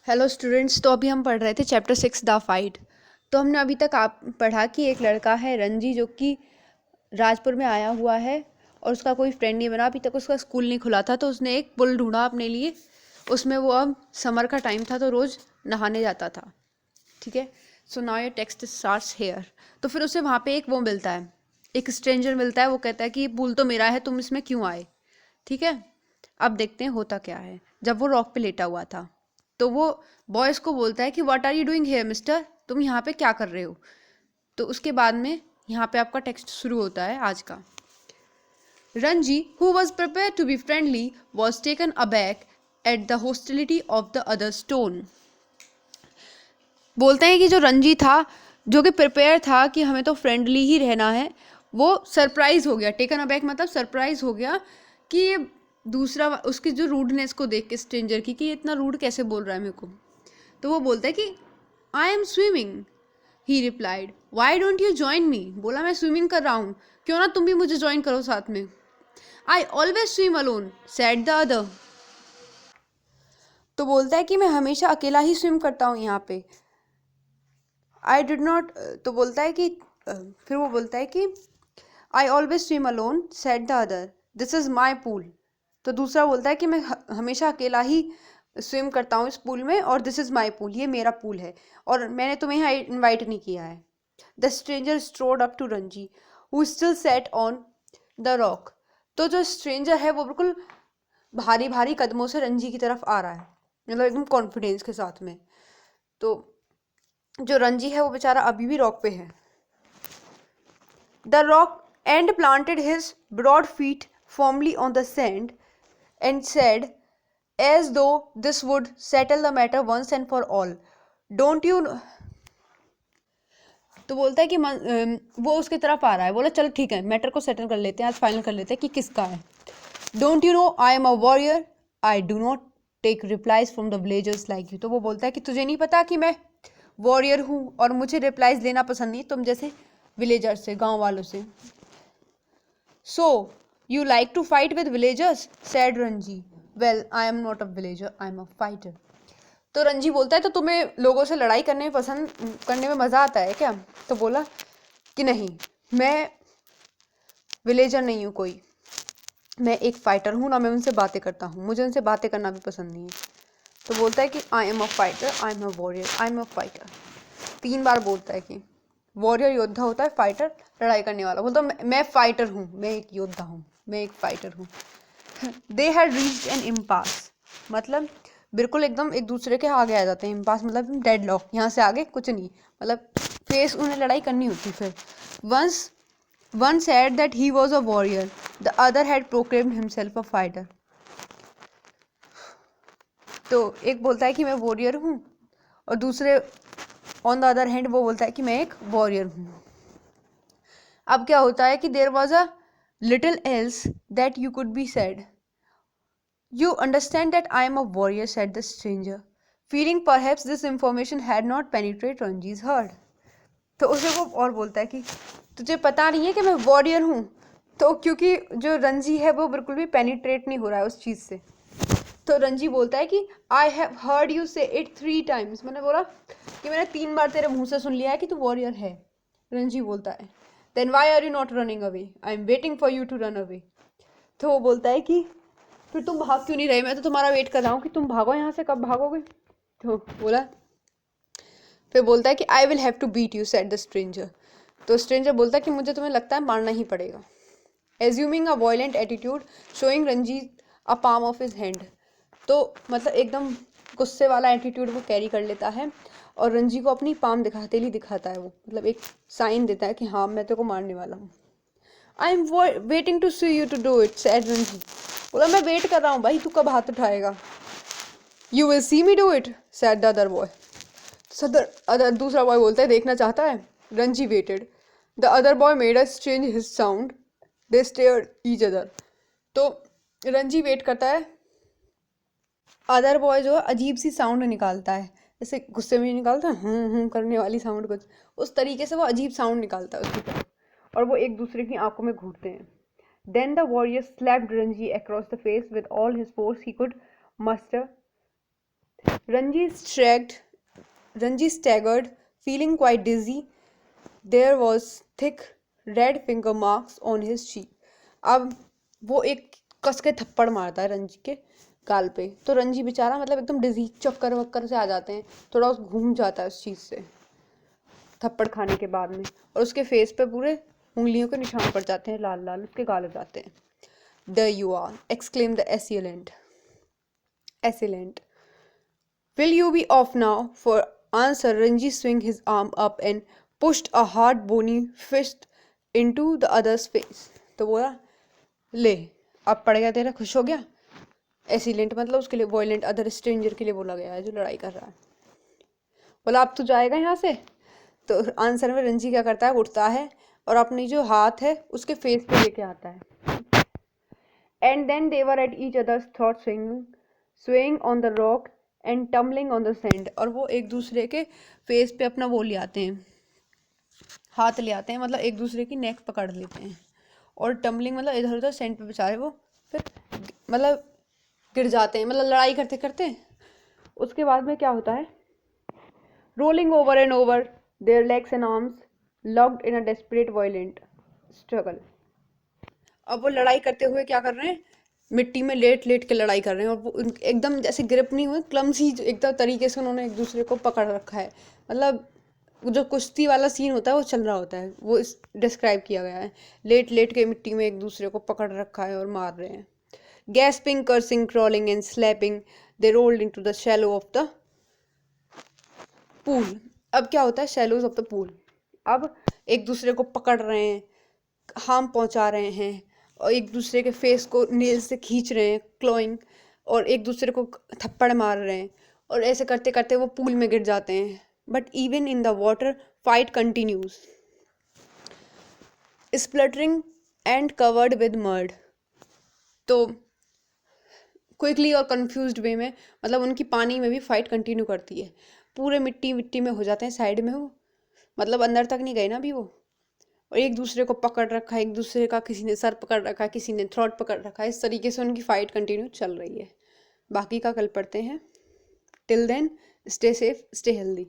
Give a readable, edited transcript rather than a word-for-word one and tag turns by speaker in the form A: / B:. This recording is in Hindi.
A: Hello students. तो अभी हम पढ़ रहे थे चैप्टर 6 द फाइट। तो हमने अभी तक आप पढ़ा कि एक लड़का है रंजी जो कि राजपुर में आया हुआ है और उसका कोई फ्रेंड नहीं बना। अभी तक उसका स्कूल नहीं खुला था तो उसने एक पुल ढूंढा अपने लिए। उसमें वो अब समर का टाइम था तो रोज़ नहाने जाता था। ठीक है। So now your text starts here. तो फिर उसे वहाँ पे एक वो मिलता है, एक स्ट्रेंजर मिलता है। वो कहता है कि ये पुल तो मेरा है, तुम इसमें क्यों आए। ठीक है। अब देखते हैं होता क्या है। जब वो रॉक पे लेटा हुआ था तो वो बॉयज को बोलता है कि what are you doing here mister, तुम यहाँ पे क्या कर रहे हो। तो उसके बाद में यहाँ पे आपका टेक्स्ट शुरू होता है आज का। Ranji who was prepared to be friendly was taken aback at the hostility of the other stone. बोलते हैं कि जो रंजी था, जो कि प्रिपेयर था कि हमें तो फ्रेंडली ही रहना है, वो सरप्राइज हो गया। टेकन अबैक मतलब सरप्राइज हो गया कि ये दूसरा, उसकी जो रूडनेस को देख के स्ट्रेंजर की, कि ये इतना रूड कैसे बोल रहा है मेरे को। तो वो बोलता है कि I am swimming. He replied why don't you join me. बोला मैं स्विमिंग कर रहा हूँ, क्यों ना तुम भी मुझे ज्वाइन करो साथ में। I always swim alone said the other. तो बोलता है कि मैं हमेशा अकेला ही स्विम करता हूँ यहाँ पे। I did not. तो बोलता है कि फिर वो बोलता है कि I always swim alone said the other, this is my pool. तो दूसरा बोलता है कि मैं हमेशा अकेला ही स्विम करता हूँ इस पूल में, और दिस इज़ माई पूल, ये मेरा पूल है और मैंने तुम्हें यहाँ इन्वाइट नहीं किया है। The stranger strode up to Ranji who still sat on the rock. तो जो स्ट्रेंजर है वो बिल्कुल भारी भारी कदमों से रंजी की तरफ आ रहा है, मतलब एकदम कॉन्फिडेंस के साथ में। तो जो रंजी है वो बेचारा अभी भी रॉक पे है। The rock and planted his broad feet firmly on the sand and said, as though this would settle the matter once and for all, don't you know? तो बोलता है कि वो उसकी तरफ आ रहा है। बोला चलो ठीक है, मैटर को सेटल कर लेते हैं, आज फाइनल कर लेते हैं कि किसका है। Don't you know I am a warrior, I do not take replies from the villagers like you. तो वो बोलता है कि तुझे नहीं पता कि मैं वॉरियर हूँ और मुझे रिप्लाईज लेना पसंद नहीं तुम जैसे विलेजर्स से, गाँव वालों से। So, you like to fight with villagers? said Ranji. Well, I am not a villager, I am a fighter. तो रंजी बोलता है तो तुम्हें लोगों से लड़ाई करने में मज़ा आता है क्या। तो बोला कि नहीं, मैं विलेजर नहीं हूँ कोई, मैं एक फाइटर हूँ ना, मैं उनसे बातें करता हूँ, मुझे उनसे बातें करना भी पसंद नहीं है। तो बोलता है कि आई am a fighter, I am a warrior, I am a fighter. 3 बार बोलता है कि वॉरियर योद्धा होता है, फाइटर लड़ाई करने वाला। बोलता मैं फाइटर हूँ, मैं एक योद्धा हूँ, मैं एक फाइटर हूँ। They had reached N impasse, मतलब बिल्कुल एकदम एक दूसरे के आगे आ जाते हैं। इम्पास मतलब डेड लॉक, यहाँ से आगे कुछ नहीं, मतलब फेस उन्हें लड़ाई करनी होती। फिर once one said that he was a warrior, the other had proclaimed himself a fighter. तो एक बोलता है कि मैं वॉरियर हूँ और दूसरे ऑन द अदर हैंड वो बोलता है कि मैं एक वॉरियर हूँ। अब क्या होता है कि there was a little else that you could be said, you understand that I am a warrior said the stranger, feeling perhaps this information had not penetrated Ranji's heart. तो उसे वो और बोलता है कि तुझे पता नहीं है कि मैं वॉरियर हूँ। तो क्योंकि जो रंजी है वो बिल्कुल भी पेनिट्रेट नहीं हो रहा है उस चीज़ से, तो रंजी बोलता है कि आई हैव हर्ड यू से इट 3 टाइम्स, मैंने बोला कि मैंने 3 बार तेरे मुंह से सुन लिया है कि तू वॉरियर है। रंजी बोलता है then why are you not running away, I am waiting for you to run away. तो वो बोलता है कि फिर तुम भाग क्यों नहीं रहे, मैं तो तुम्हारा वेट कर रहा हूँ कि तुम भागो यहाँ से, कब भागोगे। तो बोला, फिर बोलता है कि I will have to beat you said the stranger. तो स्ट्रेंजर बोलता है कि मुझे तुम्हें लगता है मारना ही पड़ेगा। Assuming a violent attitude showing Ranjit a palm of his hand. तो मतलब एकदम गुस्से वाला एटीट्यूड वो कैरी कर लेता है और रंजी को अपनी पाम दिखाते ही दिखाता है, वो मतलब एक साइन देता है कि हाँ मैं तेरे को मारने वाला हूँ। I am waiting to see you to do it said Ranji. बोला मैं वेट कर रहा हूँ भाई, तू कब हाथ उठाएगा। You will see me do it said the other boy. सदर दूसरा बॉय बोलता है देखना चाहता है। Ranji waited, the other boy made as change his sound, they stared each other. तो रंजी वेट करता है, अदर बॉय जो अजीब सी साउंड निकालता है, जैसे गुस्से में निकालता है करने वाली साउंड, कुछ उस तरीके से वो अजीब साउंड निकालता है उसकी तरफ, और वो एक दूसरे की आंखों में घूरते हैं। Then the warrior slapped Ranji across the face with all his force he could muster Ranji staggered, feeling quite dizzy. There was thick red finger marks on his cheek. अब वो एक कस के थप्पड़ मारता है रंजी के गाल पे, तो रंजी बेचारा मतलब एकदम डिजी, चक्कर वक्कर से आ जाते हैं, थोड़ा घूम जाता है उस चीज़ से थप्पड़ खाने के बाद में, और उसके फेस पे पूरे उंगलियों के निशान पड़ जाते हैं, लाल लाल उसके गाल हो जाते हैं. There you are, exclaimed the assailant. Will you be off now? For answer, Ranji swung his arm up and pushed a hard bony fist into the other's face. तो बोला, ले अब पड़ गया तेरा, खुश हो गया. एसिलेंट मतलब उसके लिए वॉयलेंट, अदर स्ट्रेंजर के लिए बोला गया है जो लड़ाई कर रहा है. बोला अब तू जाएगा यहाँ से. तो आंसर में रंजी क्या करता है, उठता है और अपनी जो हाथ है उसके फेस पे लेके आता है. And then they were at each other's throat, swaying on the rock and tumbling on the sand. और वो एक दूसरे के फेस पे अपना वो ले आते हैं, हाथ ले आते हैं, मतलब एक दूसरे की नेक पकड़ लेते हैं, और टम्बलिंग मतलब इधर उधर सैंड पे बेचारे वो फिर मतलब गिर जाते हैं, मतलब लड़ाई करते करते. उसके बाद में क्या होता है, rolling over and over there legs and arms locked in a desperate violent struggle. अब वो लड़ाई करते हुए क्या कर रहे हैं, मिट्टी में लेट लेट के लड़ाई कर रहे हैं, और वो एकदम जैसे ग्रिप नहीं हुए, क्लमसी एकदम तरीके से उन्होंने एक दूसरे को पकड़ रखा है. मतलब जो कुश्ती वाला सीन होता है वो चल रहा होता है, वो इस डिस्क्राइब किया गया है. लेट लेट के मिट्टी में एक दूसरे को पकड़ रखा है और मार रहे हैं. Gasping, cursing, crawling and slapping, they rolled into the shallow of the pool. अब क्या होता है, शैलोज ऑफ द पूल. अब एक दूसरे को पकड़ रहे हैं, हार्म पहुंचा रहे हैं, और एक दूसरे के फेस को नेल से खींच रहे हैं, क्लोइंग, और एक दूसरे को थप्पड़ मार रहे हैं, और ऐसे करते करते वो पूल में गिर जाते हैं. But even in the water fight continues, spluttering and covered with mud. तो क्विकली और कंफ्यूज्ड वे में, मतलब उनकी पानी में भी फाइट कंटिन्यू करती है, पूरे मिट्टी मिट्टी में हो जाते हैं साइड में वो, मतलब अंदर तक नहीं गए ना अभी वो, और एक दूसरे को पकड़ रखा है, एक दूसरे का किसी ने सर पकड़ रखा है, किसी ने थ्रोट पकड़ रखा है. इस तरीके से उनकी फाइट कंटिन्यू चल रही है. बाकी का कल पढ़ते हैं. Till then stay safe, stay healthy.